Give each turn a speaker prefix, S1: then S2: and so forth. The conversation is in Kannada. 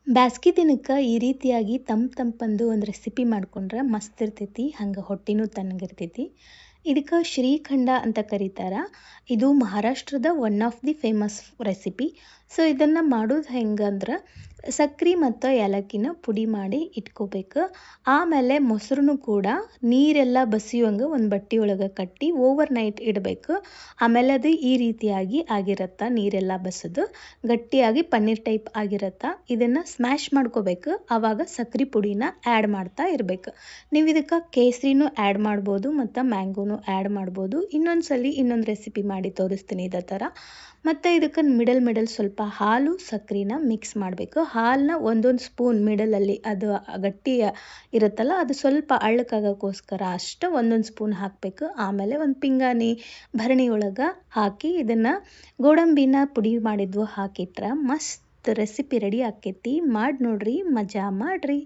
S1: ಬ್ಯಾಸಗಿ ದಿನಕ್ಕೆ ಈ ರೀತಿಯಾಗಿ ತಂಪಂದು ಒಂದು ರೆಸಿಪಿ ಮಾಡ್ಕೊಂಡ್ರೆ ಮಸ್ತ್ ಇರ್ತೈತಿ. ಹಂಗೆ ಹೊಟ್ಟಿನೂ ತಣ್ಣಗಿರ್ತೈತಿ. ಇದಕ್ಕೆ ಶ್ರೀಖಂಡ ಅಂತ ಕರೀತಾರ. ಇದು ಮಹಾರಾಷ್ಟ್ರದ one of the famous recipe. So ಇದನ್ನು ಮಾಡೋದು ಹೆಂಗಂದ್ರೆ ಸಕ್ರೆ ಮತ್ತು ಏಲಕ್ಕಿನ ಪುಡಿ ಮಾಡಿ ಇಟ್ಕೋಬೇಕು. ಆಮೇಲೆ ಮೊಸರನ್ನು ಕೂಡ ನೀರೆಲ್ಲ ಬಸಿಯುವಂಗೆ ಒಂದು ಬಟ್ಟೆ ಒಳಗೆ ಕಟ್ಟಿ ಓವರ್ ನೈಟ್ ಇಡಬೇಕು. ಆಮೇಲೆ ಅದು ಈ ರೀತಿಯಾಗಿ ಆಗಿರತ್ತ, ನೀರೆಲ್ಲ ಬಸಿದು ಗಟ್ಟಿಯಾಗಿ ಪನ್ನೀರ್ ಟೈಪ್ ಆಗಿರತ್ತ. ಇದನ್ನು ಸ್ಮ್ಯಾಶ್ ಮಾಡ್ಕೋಬೇಕು. ಆವಾಗ ಸಕ್ರೆ ಪುಡಿನ ಆ್ಯಡ್ ಮಾಡ್ತಾ ಇರಬೇಕು. ನೀವು ಇದಕ್ಕೆ ಕೇಸರಿನೂ ಆ್ಯಡ್ ಮಾಡ್ಬೋದು ಮತ್ತು ಮ್ಯಾಂಗೋನು ಆ್ಯಡ್ ಮಾಡ್ಬೋದು. ಇನ್ನೊಂದು ರೆಸಿಪಿ ಮಾಡಿ ತೋರಿಸ್ತೀನಿ ಇದೇ ಥರ. ಮತ್ತು ಇದಕ್ಕೆ ಮಿಡಲ್ ಸ್ವಲ್ಪ ಹಾಲು ಸಕ್ರೆನ ಮಿಕ್ಸ್ ಮಾಡಬೇಕು. ಹಾಲನ್ನ ಒಂದೊಂದು ಸ್ಪೂನ್ ಮಿಡಲಲ್ಲಿ ಅದು ಗಟ್ಟಿ ಇರುತ್ತಲ್ಲ, ಅದು ಸ್ವಲ್ಪ ಅಳ್ಳಕ್ಕಾಗೋಕ್ಕೋಸ್ಕರ ಅಷ್ಟು ಒಂದೊಂದು ಸ್ಪೂನ್ ಹಾಕಬೇಕು. ಆಮೇಲೆ ಒಂದು ಪಿಂಗಾಣಿ ಭರಣಿ ಒಳಗೆ ಹಾಕಿ ಇದನ್ನು ಗೋಡಂಬಿನ ಪುಡಿ ಮಾಡಿದ್ವು ಹಾಕಿಟ್ರೆ ಮಸ್ತ್ ರೆಸಿಪಿ ರೆಡಿ ಆಕ್ಕೈತಿ. ಮಾಡಿ ನೋಡ್ರಿ, ಮಜಾ ಮಾಡ್ರಿ.